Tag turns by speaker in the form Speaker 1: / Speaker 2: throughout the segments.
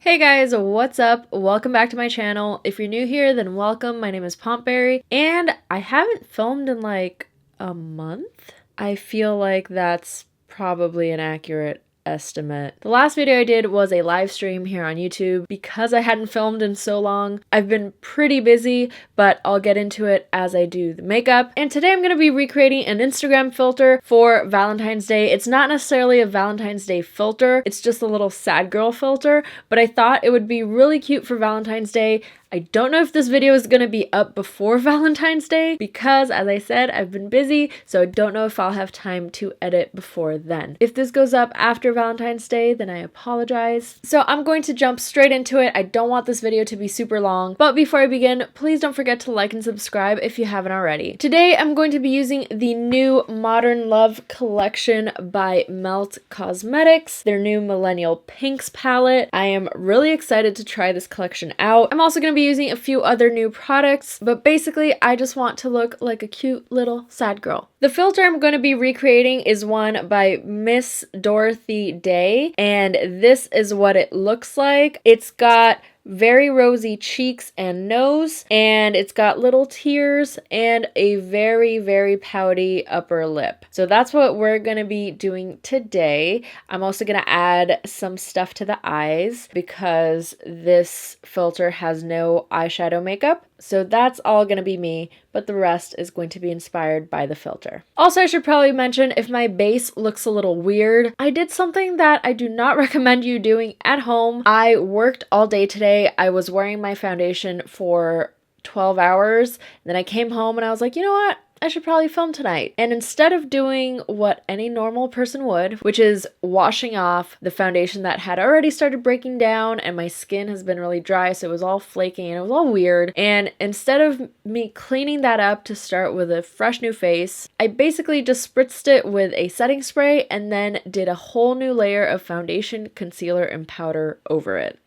Speaker 1: Hey guys, what's up? Welcome back to my channel. If you're new here, then welcome. My name is Pompberry, and I haven't filmed in like a month. I feel like that's probably an accurate estimate. The last video I did was a live stream here on YouTube. Because I hadn't filmed in so long, I've been pretty busy, but I'll get into it as I do the makeup. And today I'm going to be recreating an Instagram filter for Valentine's Day. It's not necessarily a Valentine's Day filter, it's just a little sad girl filter, but I thought it would be really cute for Valentine's Day. I don't know if this video is going to be up before Valentine's Day because, as I said, I've been busy, so I don't know if I'll have time to edit before then. If this goes up after Valentine's Day, then I apologize. So I'm going to jump straight into it. I don't want this video to be super long, but before I begin, please don't forget to like and subscribe if you haven't already. Today, I'm going to be using the new Modern Love collection by Melt Cosmetics, their new Millennial Pinks palette. I am really excited to try this collection out. I'm also going to be using a few other new products, but basically I just want to look like a cute little sad girl. The filter I'm going to be recreating is one by Miss Dorothy Day, and this is what it looks like. It's got very rosy cheeks and nose, and it's got little tears and a very pouty upper lip. So that's what we're going to be doing today. I'm also going to add some stuff to the eyes because this filter has no eyeshadow makeup. So that's all going to be me, but the rest is going to be inspired by the filter. Also, I should probably mention, if my base looks a little weird, I did something that I do not recommend you doing at home. I worked all day today. I was wearing my foundation for 12 hours. Then I came home and I was like, you know what? I should probably film tonight. And instead of doing what any normal person would, which is washing off the foundation that had already started breaking down, and my skin has been really dry, so it was all flaking and it was all weird. And instead of me cleaning that up to start with a fresh new face, I basically just spritzed it with a setting spray and then did a whole new layer of foundation, concealer, and powder over it.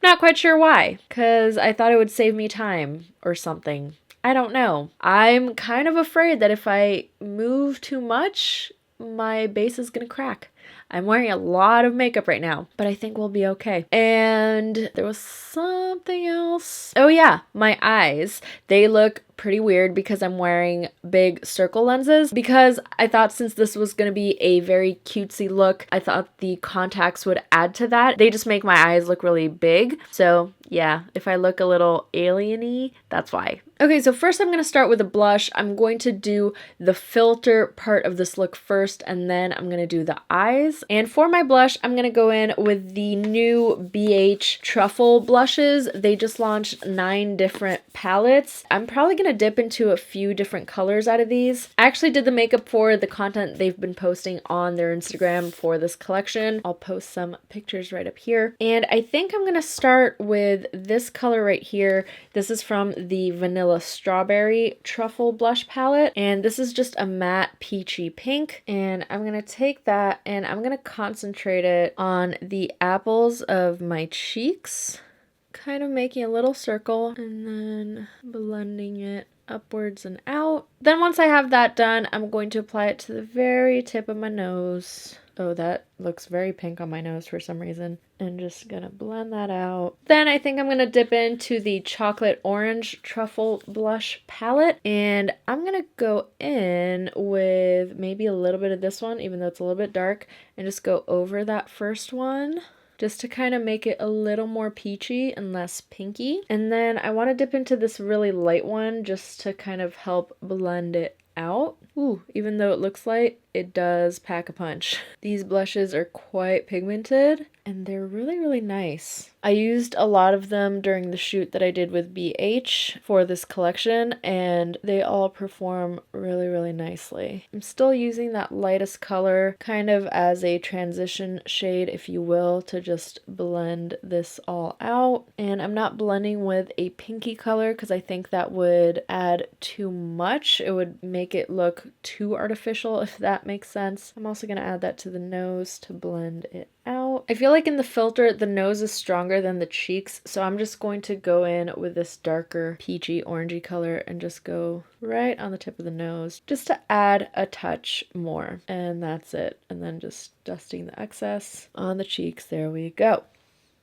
Speaker 1: Not quite sure why, because I thought it would save me time or something. I don't know. I'm kind of afraid that if I move too much, my base is gonna crack. I'm wearing a lot of makeup right now, but I think we'll be okay. And there was something else. Oh yeah, my eyes. They look pretty weird because I'm wearing big circle lenses, because I thought since this was going to be a very cutesy look, I thought the contacts would add to that. They just make my eyes look really big. So yeah, if I look a little alien-y, that's why. Okay, so first I'm going to start with a blush. I'm going to do the filter part of this look first, and then I'm going to do the eyes. And for my blush, I'm going to go in with the new BH Truffle blushes. They just launched 9 different palettes. I'm probably going to dip into a few different colors out of these. I actually did the makeup for the content they've been posting on their Instagram for this collection. I'll post some pictures right up here. And I think I'm going to start with this color right here. This is from the Vanilla Strawberry Truffle Blush Palette. And this is just a matte peachy pink. And I'm going to take that and I'm going to concentrate it on the apples of my cheeks, kind of making a little circle and then blending it upwards and out. Then once I have that done, I'm going to apply it to the very tip of my nose. Oh, that looks very pink on my nose for some reason. And just gonna blend that out. Then I think I'm gonna dip into the Chocolate Orange Truffle Blush Palette. And I'm gonna go in with maybe a little bit of this one, even though it's a little bit dark, and just go over that first one, just to kind of make it a little more peachy and less pinky. And then I want to dip into this really light one just to kind of help blend it out. Ooh, even though it looks light, it does pack a punch. These blushes are quite pigmented and they're really nice. I used a lot of them during the shoot that I did with BH for this collection, and they all perform really nicely. I'm still using that lightest color kind of as a transition shade, if you will, to just blend this all out. And I'm not blending with a pinky color because I think that would add too much. It would make it look too artificial, if that makes sense. I'm also going to add that to the nose to blend it out. I feel like in the filter, the nose is stronger than the cheeks, so I'm just going to go in with this darker peachy orangey color and just go right on the tip of the nose just to add a touch more. And that's it. And then just dusting the excess on the cheeks. There we go.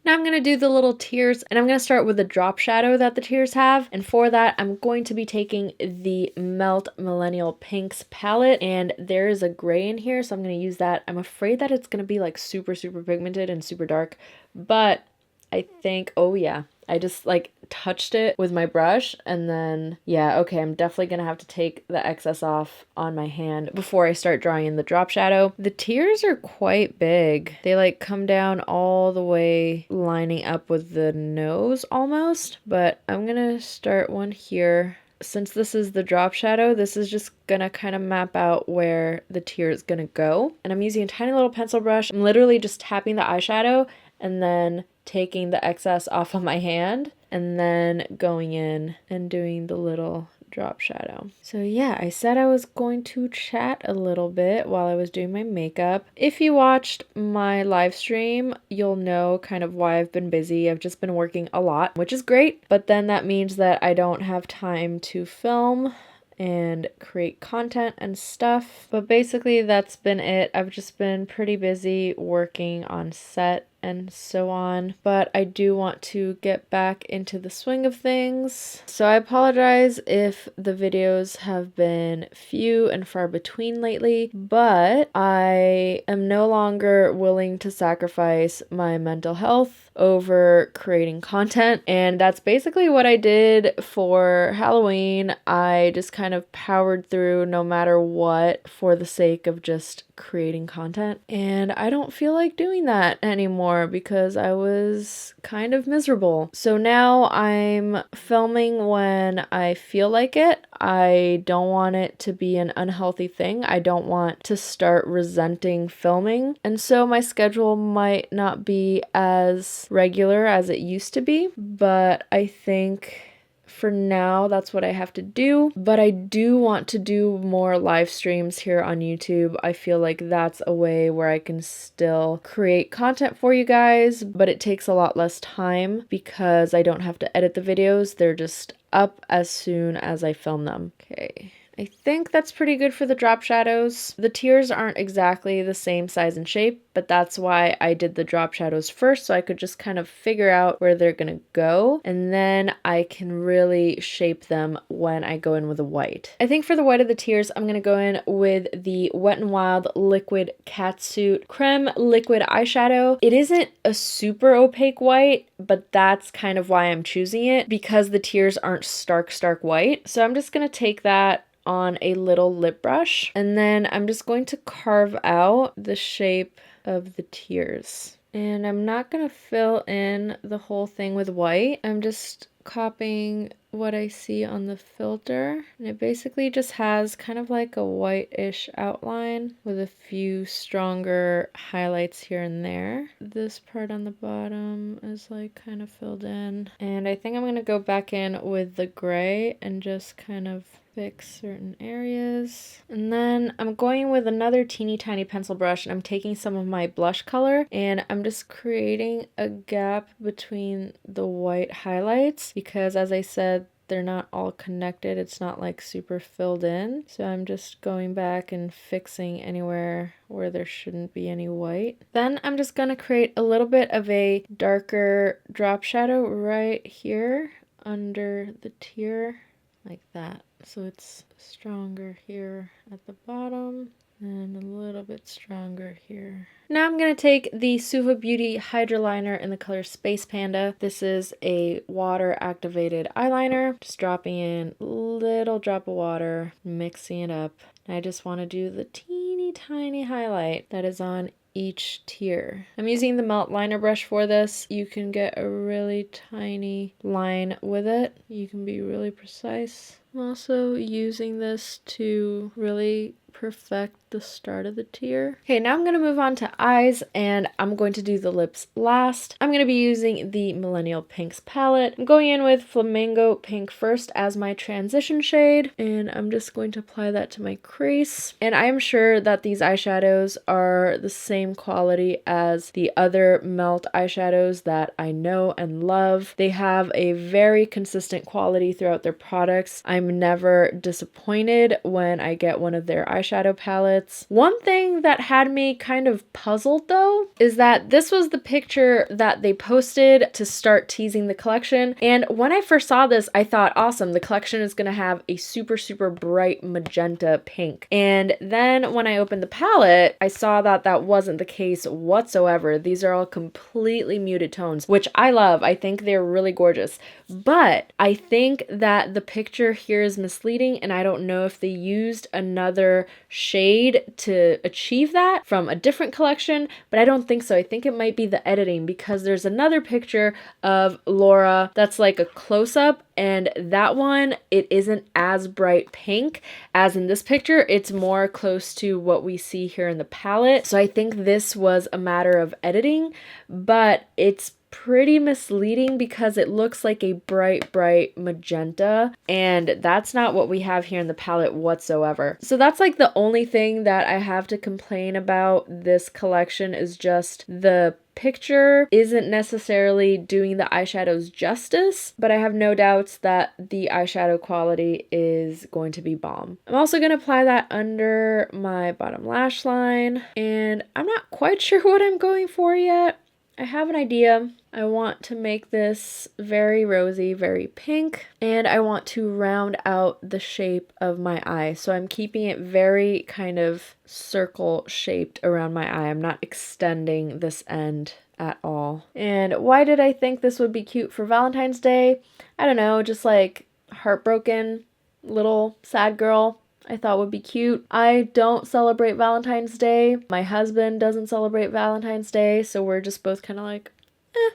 Speaker 1: Now I'm going to do the little tears, and I'm going to start with the drop shadow that the tears have. And for that, I'm going to be taking the Melt Millennial Pinks palette, and there is a gray in here, so I'm going to use that. I'm afraid that it's going to be like super, super pigmented and super dark, but I think, oh yeah, I just like touched it with my brush, and then yeah, okay, I'm definitely gonna have to take the excess off on my hand before I start drawing in the drop shadow. The tears are quite big. They like come down all the way lining up with the nose almost, but I'm gonna start one here. Since this is the drop shadow, this is just gonna kind of map out where the tear is gonna go. And I'm using a tiny little pencil brush. I'm literally just tapping the eyeshadow and then taking the excess off of my hand and then going in and doing the little drop shadow. So yeah, I said I was going to chat a little bit while I was doing my makeup. If you watched my live stream, you'll know kind of why I've been busy. I've just been working a lot, which is great, but then that means that I don't have time to film and create content and stuff. But basically that's been it. I've just been pretty busy working on set and so on, but I do want to get back into the swing of things. So I apologize if the videos have been few and far between lately, but I am no longer willing to sacrifice my mental health over creating content, and that's basically what I did for Halloween. I just kind of powered through no matter what for the sake of just creating content, and I don't feel like doing that anymore because I was kind of miserable. So now I'm filming when I feel like it. I don't want it to be an unhealthy thing. I don't want to start resenting filming, and so my schedule might not be as regular as it used to be, but I think for now, that's what I have to do, but I do want to do more live streams here on YouTube. I feel like that's a way where I can still create content for you guys, but it takes a lot less time because I don't have to edit the videos. They're just up as soon as I film them. Okay. I think that's pretty good for the drop shadows. The tears aren't exactly the same size and shape, but that's why I did the drop shadows first, so I could just kind of figure out where they're gonna go, and then I can really shape them when I go in with the white. I think for the white of the tears, I'm gonna go in with the Wet n Wild Liquid Catsuit Creme Liquid Eyeshadow. It isn't a super opaque white, but that's kind of why I'm choosing it, because the tears aren't stark white. So I'm just gonna take that on a little lip brush, and then I'm just going to carve out the shape of the tears. And I'm not gonna fill in the whole thing with white. I'm just copying what I see on the filter, and it basically just has kind of like a whitish outline with a few stronger highlights here and there. This part on the bottom is like kind of filled in, and I think I'm gonna go back in with the gray and just kind of fix certain areas. And then I'm going with another teeny tiny pencil brush, and I'm taking some of my blush color and I'm just creating a gap between the white highlights, because as I said, they're not all connected. It's not like super filled in. So I'm just going back and fixing anywhere where there shouldn't be any white. Then I'm just gonna create a little bit of a darker drop shadow right here under the tear, like that. So it's stronger here at the bottom and a little bit stronger here. Now I'm going to take the Suva Beauty Hydroliner in the color Space Panda. This is a water activated eyeliner. Just dropping in a little drop of water, mixing it up. And I just want to do the teeny tiny highlight that is on each tear. I'm using the Melt Liner brush for this. You can get a really tiny line with it. You can be really precise. I'm also using this to really perfect the start of the tear. Okay, now I'm going to move on to eyes, and I'm going to do the lips last. I'm going to be using the Millennial Pinks palette. I'm going in with Flamingo Pink first as my transition shade, and I'm just going to apply that to my crease. And I am sure that these eyeshadows are the same quality as the other Melt eyeshadows that I know and love. They have a very consistent quality throughout their products. I'm never disappointed when I get one of their eyeshadow palettes. palettes. One thing that had me kind of puzzled though is that this was the picture that they posted to start teasing the collection. And when I first saw this, I thought, awesome, the collection is going to have a super, super bright magenta pink. And then when I opened the palette, I saw that that wasn't the case whatsoever. These are all completely muted tones, which I love. I think they're really gorgeous. But I think that the picture here is misleading, and I don't know if they used another shade to achieve that from a different collection, but I don't think so. I think it might be the editing, because there's another picture of Laura that's like a close-up, and that one, it isn't as bright pink as in this picture. It's more close to what we see here in the palette. So I think this was a matter of editing, but it's pretty misleading because it looks like a bright magenta, and that's not what we have here in the palette whatsoever. So that's like the only thing that I have to complain about this collection, is just the picture isn't necessarily doing the eyeshadows justice, but I have no doubts that the eyeshadow quality is going to be bomb. I'm also going to apply that under my bottom lash line, and I'm not quite sure what I'm going for yet. I have an idea. I want to make this very rosy, very pink, and I want to round out the shape of my eye. So I'm keeping it very kind of circle shaped around my eye. I'm not extending this end at all. And why did I think this would be cute for Valentine's Day? I don't know, just like heartbroken little sad girl. I thought would be cute. I don't celebrate Valentine's Day. My husband doesn't celebrate Valentine's Day, so we're just both kind of like,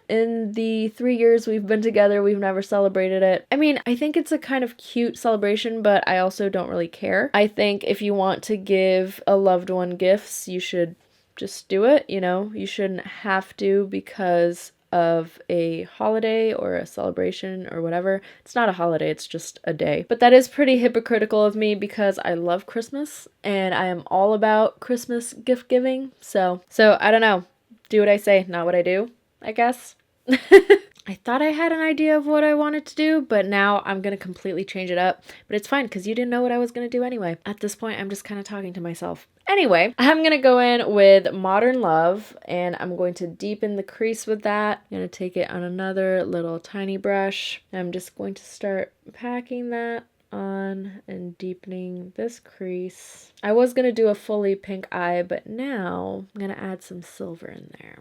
Speaker 1: In the 3 years we've been together, we've never celebrated it. I mean, I think it's a kind of cute celebration, but I also don't really care. I think if you want to give a loved one gifts, you should just do it, you know? You shouldn't have to because of a holiday or a celebration or whatever. It's not a holiday, it's just a day. But that is pretty hypocritical of me because I love Christmas and I am all about Christmas gift giving. So I don't know. Do what I say, not what I do, I guess. I thought I had an idea of what I wanted to do, but now I'm going to completely change it up. But it's fine because you didn't know what I was going to do anyway. At this point, I'm just kind of talking to myself. Anyway, I'm going to go in with Modern Love, and I'm going to deepen the crease with that. I'm going to take it on another little tiny brush. I'm just going to start packing that on and deepening this crease. I was going to do a fully pink eye, but now I'm going to add some silver in there.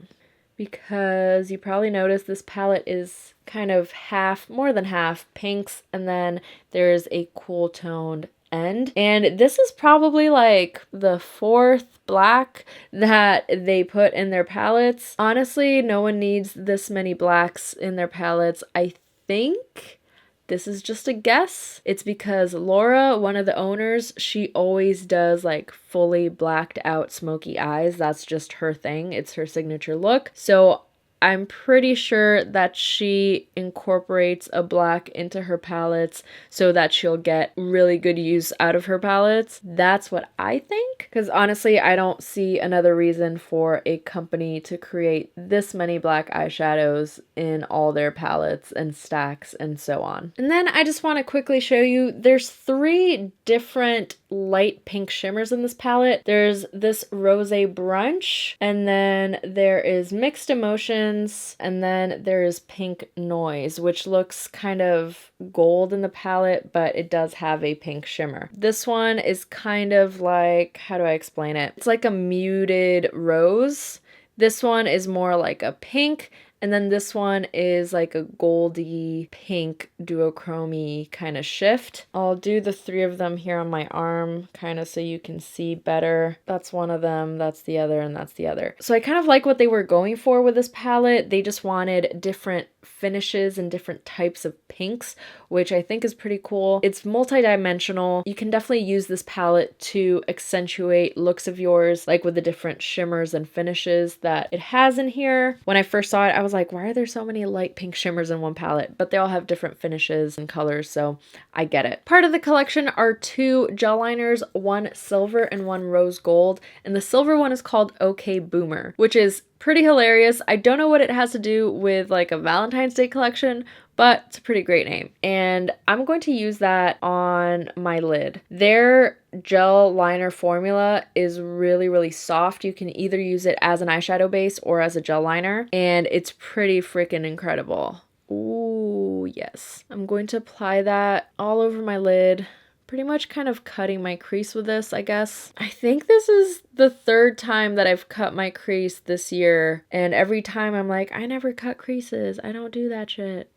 Speaker 1: Because you probably noticed this palette is kind of half, more than half pinks, and then there's a cool toned end. And this is probably like the 4th black that they put in their palettes. Honestly, no one needs this many blacks in their palettes. I think this is just a guess. It's because Laura, one of the owners, she always does like fully blacked out smoky eyes. That's just her thing. It's her signature look. So I'm pretty sure that she incorporates a black into her palettes so that she'll get really good use out of her palettes. That's what I think. Because honestly, I don't see another reason for a company to create this many black eyeshadows in all their palettes and stacks and so on. And then I just want to quickly show you, there's 3 different light pink shimmers in this palette. There's this Rosea Brunch, and then there is Mixed Emotions, and then there is Pink Noise, which looks kind of gold in the palette, but it does have a pink shimmer. This one is kind of like, how do I explain it? It's like a muted rose. This one is more like a pink, and then this one is like a goldy pink duochrome kind of shift. I'll do the 3 of them here on my arm kind of so you can see better. That's one of them, that's the other, and that's the other. So I kind of like what they were going for with this palette. They just wanted different finishes and different types of pinks, which I think is pretty cool. It's multi-dimensional. You can definitely use this palette to accentuate looks of yours, like with the different shimmers and finishes that it has in here. When I first saw it, I was like, why are there so many light pink shimmers in one palette? But they all have different finishes and colors, so I get it. Part of the collection are 2 gel liners, one silver and one rose gold, and the silver one is called OK Boomer, which is pretty hilarious. I don't know what it has to do with like a Valentine's Day collection, but it's a pretty great name. And I'm going to use that on my lid. Their gel liner formula is really, really soft. You can either use it as an eyeshadow base or as a gel liner, and it's pretty freaking incredible. Ooh, yes. I'm going to apply that all over my lid. Pretty much kind of cutting my crease with this, I guess. I think this is the third time that I've cut my crease this year, and every time I'm like, I never cut creases. I don't do that shit.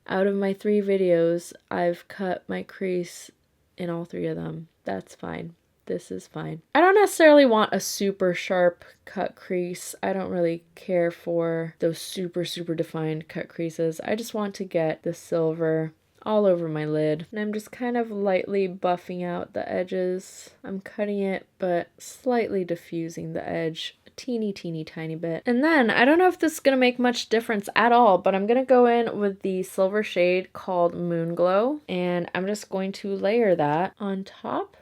Speaker 1: Out of my 3 videos, I've cut my crease in all 3 of them. That's fine. This is fine. I don't necessarily want a super sharp cut crease. I don't really care for those super, super defined cut creases. I just want to get the silver all over my lid. And I'm just kind of lightly buffing out the edges. I'm cutting it, but slightly diffusing the edge a teeny, teeny, tiny bit. And then, I don't know if this is going to make much difference at all, but I'm going to go in with the silver shade called Moon Glow, and I'm just going to layer that on top.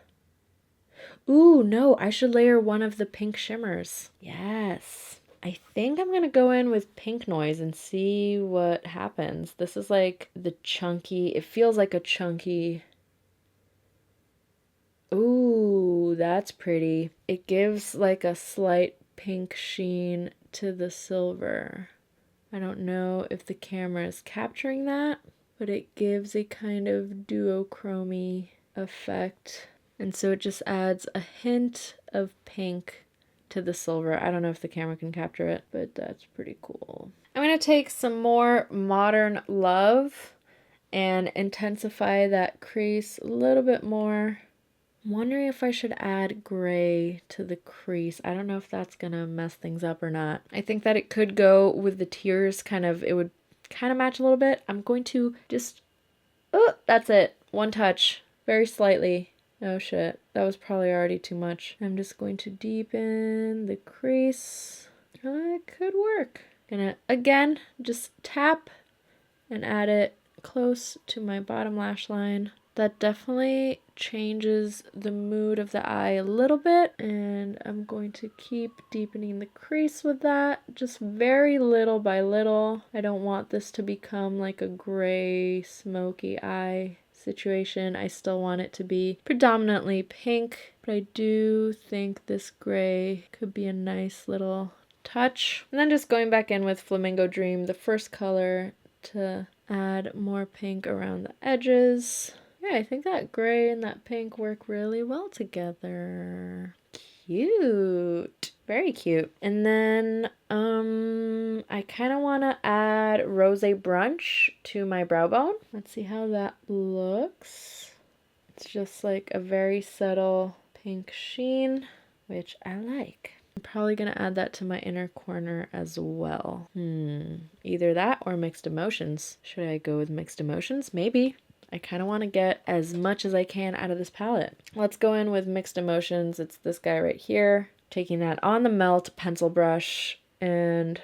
Speaker 1: Ooh, no, I should layer one of the pink shimmers. Yes. I think I'm gonna go in with Pink Noise and see what happens. This is like the chunky, it feels like a chunky. Ooh, that's pretty. It gives like a slight pink sheen to the silver. I don't know if the camera is capturing that, but it gives a kind of duochrome effect. And so it just adds a hint of pink to the silver. I don't know if the camera can capture it, but that's pretty cool. I'm going to take some more Modern Love and intensify that crease a little bit more. I'm wondering if I should add gray to the crease. I don't know if that's going to mess things up or not. I think that it could go with the tears, it would kind of match a little bit. I'm going to just, oh, that's it. One touch, very slightly. Oh shit, that was probably already too much. I'm just going to deepen the crease. It could work. Gonna, again, just tap and add it close to my bottom lash line. That definitely changes the mood of the eye a little bit, and I'm going to keep deepening the crease with that, just very little by little. I don't want this to become like a gray, smoky eye situation. I still want it to be predominantly pink, but I do think this gray could be a nice little touch. And then just going back in with Flamingo Dream, the first color, to add more pink around the edges. Yeah, I think that gray and that pink work really well together. Cute. Very cute. And then I kind of want to add Rosea Brunch to my brow bone. Let's see how that looks. It's just like a very subtle pink sheen, which I like. I'm probably going to add that to my inner corner as well. Either that or Mixed Emotions. Should I go with Mixed Emotions? Maybe. I kind of want to get as much as I can out of this palette. Let's go in with Mixed Emotions. It's this guy right here. Taking that on the Melt pencil brush, and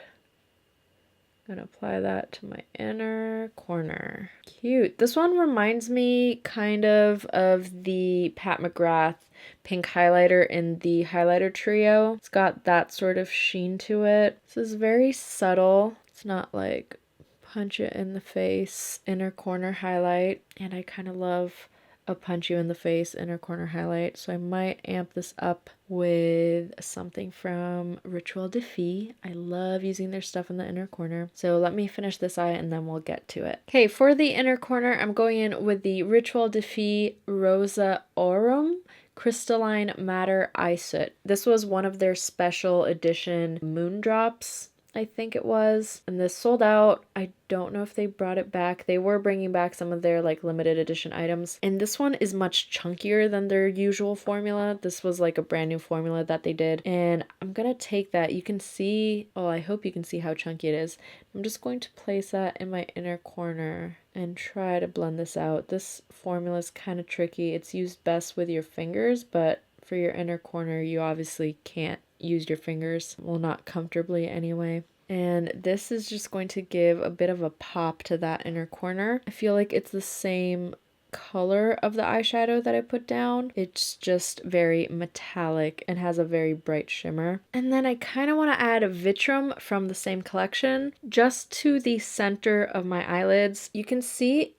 Speaker 1: I'm gonna apply that to my inner corner. Cute. This one reminds me kind of the Pat McGrath pink highlighter in the highlighter trio. It's got that sort of sheen to it. This is very subtle. It's not like punch it in the face inner corner highlight, and I kind of love a punch you in the face inner corner highlight, so I might amp this up with something from Rituel de Fille. I love using their stuff in the inner corner. So let me finish this eye and then we'll get to it. Okay, for the inner corner, I'm going in with the Rituel de Fille Rosea Aurum Crystalline Matter Eye Soot. This was one of their special edition moon drops, I think it was, and this sold out. I don't know if they brought it back. They were bringing back some of their like limited edition items, and this one is much chunkier than their usual formula. This was like a brand new formula that they did, and I'm gonna take that. You can see, oh, I hope you can see how chunky it is. I'm just going to place that in my inner corner and try to blend this out. This formula is kind of tricky. It's used best with your fingers, but for your inner corner, you obviously can't use your fingers, well, not comfortably anyway. And this is just going to give a bit of a pop to that inner corner. I feel like it's the same color of the eyeshadow that I put down. It's just very metallic and has a very bright shimmer. And then I kind of want to add a Vitrum from the same collection just to the center of my eyelids. You can see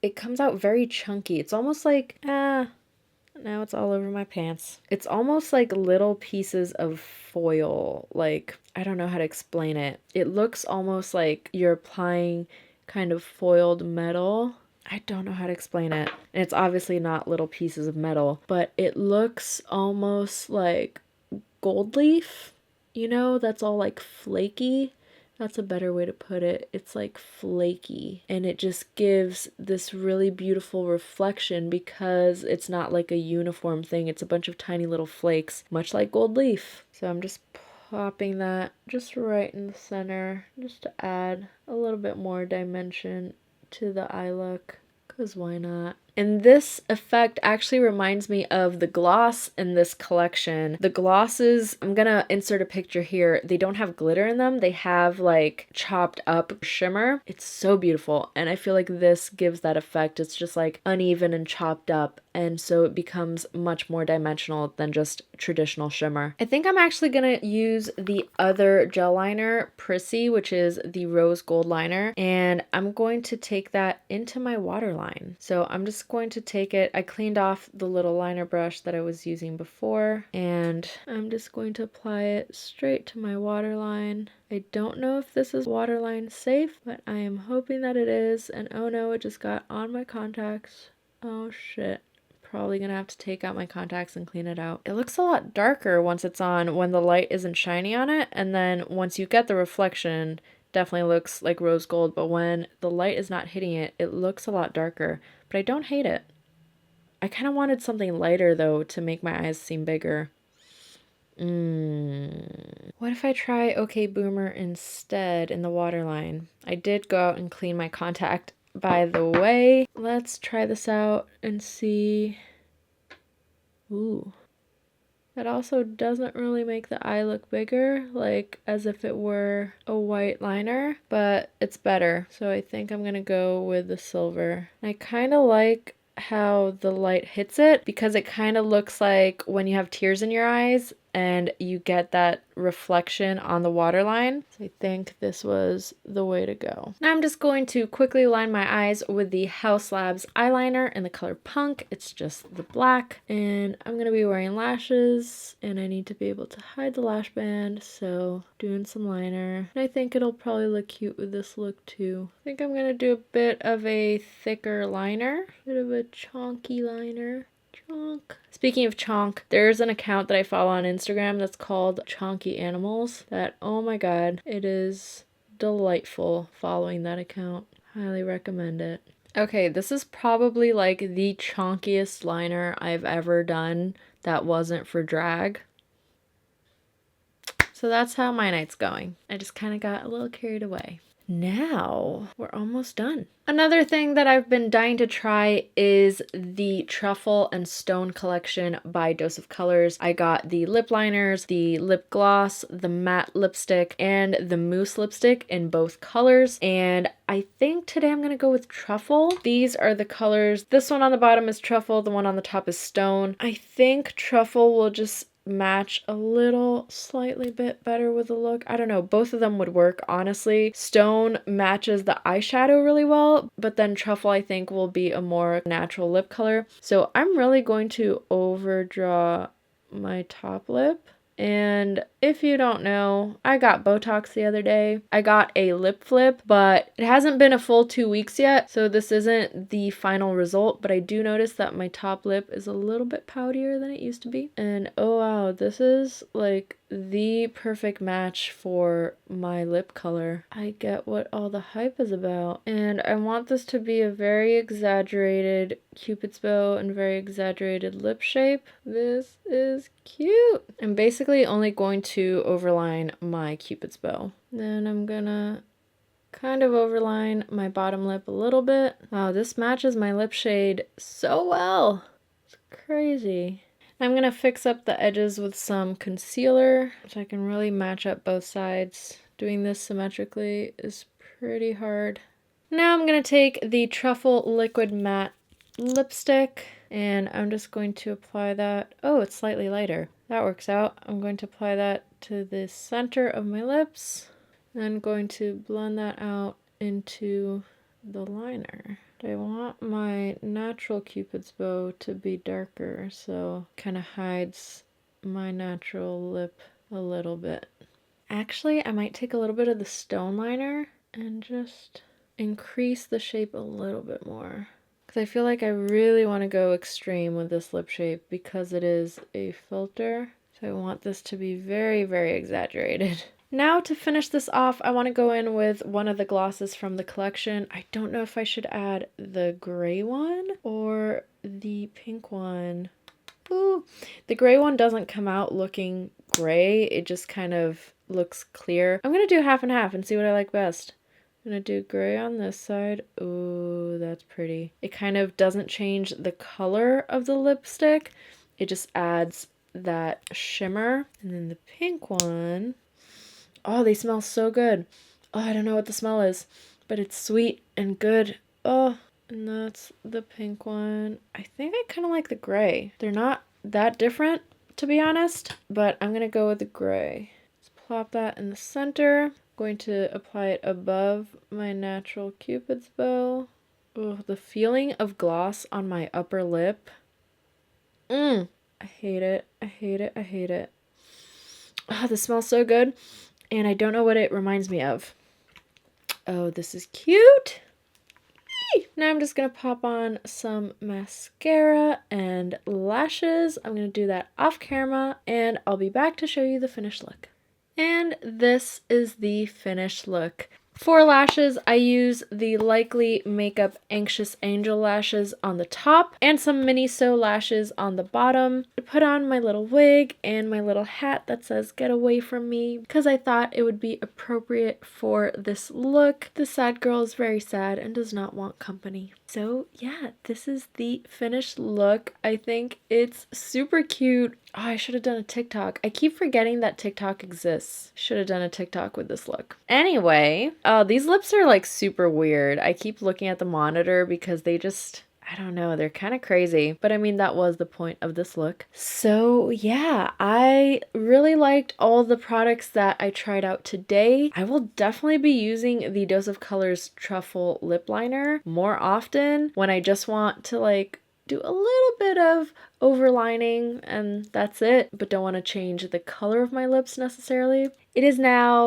Speaker 1: it comes out very chunky. It's almost like, now it's all over my pants. It's almost like little pieces of foil. Like, I don't know how to explain it. It looks almost like you're applying kind of foiled metal. I don't know how to explain it. And it's obviously not little pieces of metal, but it looks almost like gold leaf. You know, that's all like flaky. That's a better way to put it. It's like flaky, and it just gives this really beautiful reflection because it's not like a uniform thing. It's a bunch of tiny little flakes, much like gold leaf. So I'm just popping that just right in the center just to add a little bit more dimension to the eye look, because why not? And this effect actually reminds me of the gloss in this collection. The glosses, I'm gonna insert a picture here. They don't have glitter in them. They have like chopped up shimmer. It's so beautiful. And I feel like this gives that effect. It's just like uneven and chopped up. And so it becomes much more dimensional than just traditional shimmer. I think I'm actually gonna use the other gel liner, Prissy, which is the rose gold liner. And I'm going to take that into my waterline. So I'm just going to take it. I cleaned off the little liner brush that I was using before, and I'm just going to apply it straight to my waterline. I don't know if this is waterline safe, but I am hoping that it is. And oh no, it just got on my contacts. Oh shit. Probably gonna have to take out my contacts and clean it out. It looks a lot darker once it's on, when the light isn't shining on it, and then once you get the reflection, definitely looks like rose gold, but when the light is not hitting it, it looks a lot darker. But I don't hate it. I kind of wanted something lighter though to make my eyes seem bigger. What if I try OK Boomer instead in the waterline? I did go out and clean my contact, by the way. Let's try this out and see. Ooh. That also doesn't really make the eye look bigger, like as if it were a white liner, but it's better. So I think I'm gonna go with the silver. I kind of like how the light hits it because it kind of looks like when you have tears in your eyes and you get that reflection on the waterline. So I think this was the way to go. Now I'm just going to quickly line my eyes with the Haus Labs eyeliner in the color Punk. It's just the black, and I'm gonna be wearing lashes, and I need to be able to hide the lash band, so doing some liner. And I think it'll probably look cute with this look too. I think I'm gonna do a bit of a thicker liner, bit of a chonky liner. Chonk. Speaking of chonk, there's an account that I follow on Instagram that's called Chonky Animals that, oh my god, it is delightful following that account. Highly recommend it. Okay, this is probably like the chonkiest liner I've ever done that wasn't for drag. So that's how my night's going. I just kind of got a little carried away. Now we're almost done. Another thing that I've been dying to try is the Truffle and Stone collection by Dose of Colors. I got the lip liners, the lip gloss, the matte lipstick, and the mousse lipstick in both colors. And I think today I'm gonna go with Truffle. These are the colors. This one on the bottom is Truffle, the one on the top is Stone. I think Truffle will just match a little slightly bit better with the look. I don't know, both of them would work, honestly. Stone matches the eyeshadow really well, but then Truffle I think will be a more natural lip color. So I'm really going to overdraw my top lip. And if you don't know, I got Botox the other day. I got a lip flip, but it hasn't been a full 2 weeks yet, so this isn't the final result, but I do notice that my top lip is a little bit poutier than it used to be. And oh wow, this is like the perfect match for my lip color. I get what all the hype is about. And I want this to be a very exaggerated cupid's bow and very exaggerated lip shape. This is cute. I'm basically only going to overline my cupid's bow. Then I'm gonna kind of overline my bottom lip a little bit. Wow, this matches my lip shade so well. It's crazy. I'm gonna fix up the edges with some concealer so I can really match up both sides. Doing this symmetrically is pretty hard. Now I'm gonna take the Truffle Liquid Matte lipstick, and I'm just going to apply that. Oh, it's slightly lighter. That works out. I'm going to apply that to the center of my lips. Then going to blend that out into the liner. I want my natural cupid's bow to be darker, so kind of hides my natural lip a little bit. Actually, I might take a little bit of the stone liner and just increase the shape a little bit more. Because I feel like I really want to go extreme with this lip shape because it is a filter. So I want this to be very, very exaggerated. Now to finish this off, I want to go in with one of the glosses from the collection. I don't know if I should add the gray one or the pink one. Ooh, the gray one doesn't come out looking gray. It just kind of looks clear. I'm going to do half and half and see what I like best. I'm going to do gray on this side. Ooh, that's pretty. It kind of doesn't change the color of the lipstick. It just adds that shimmer. And then the pink one. Oh, they smell so good. Oh, I don't know what the smell is, but it's sweet and good. Oh, and that's the pink one. I think I kind of like the gray. They're not that different, to be honest, but I'm going to go with the gray. Let's plop that in the center. I'm going to apply it above my natural cupid's bow. Oh, the feeling of gloss on my upper lip. I hate it. I hate it. I hate it. Oh, this smells so good. And I don't know what it reminds me of. Oh, this is cute. Now I'm just going to pop on some mascara and lashes. I'm going to do that off camera and I'll be back to show you the finished look. And this is the finished look. For lashes, I use the Likely Makeup Anxious Angel lashes on the top and some Miniso lashes on the bottom. I put on my little wig and my little hat that says "Get Away From Me" because I thought it would be appropriate for this look. The sad girl is very sad and does not want company. So yeah, this is the finished look. I think it's super cute. Oh, I should have done a TikTok. I keep forgetting that TikTok exists. Should have done a TikTok with this look. Anyway, these lips are like super weird. I keep looking at the monitor because they just, I don't know, they're kind of crazy. But I mean, that was the point of this look. So yeah, I really liked all the products that I tried out today. I will definitely be using the Dose of Colors Truffle Lip Liner more often when I just want to like do a little bit of overlining and that's it, but don't want to change the color of my lips necessarily. It is now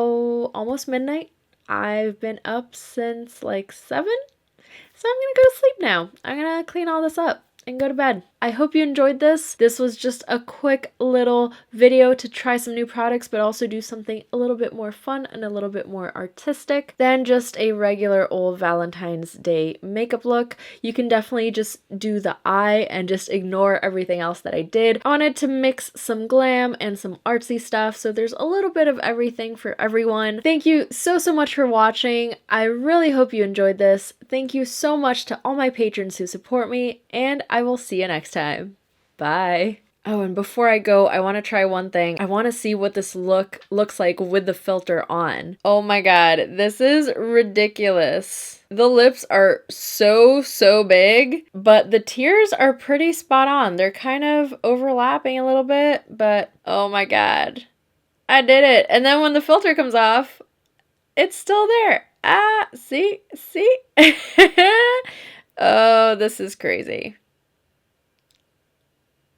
Speaker 1: almost midnight. I've been up since like 7, so I'm gonna go to sleep now. I'm gonna clean all this up and go to bed. I hope you enjoyed this. This was just a quick little video to try some new products, but also do something a little bit more fun and a little bit more artistic than just a regular old Valentine's Day makeup look. You can definitely just do the eye and just ignore everything else that I did. I wanted to mix some glam and some artsy stuff, so there's a little bit of everything for everyone. Thank you so much for watching. I really hope you enjoyed this. Thank you so much to all my patrons who support me, and I will see you next time. Bye. Oh, and before I go, I want to try one thing. I want to see what this look looks like with the filter on. Oh my god, this is ridiculous. The lips are so big, but the tears are pretty spot on. They're kind of overlapping a little bit, but oh my god. I did it. And then when the filter comes off, it's still there. Ah, see? Oh, this is crazy.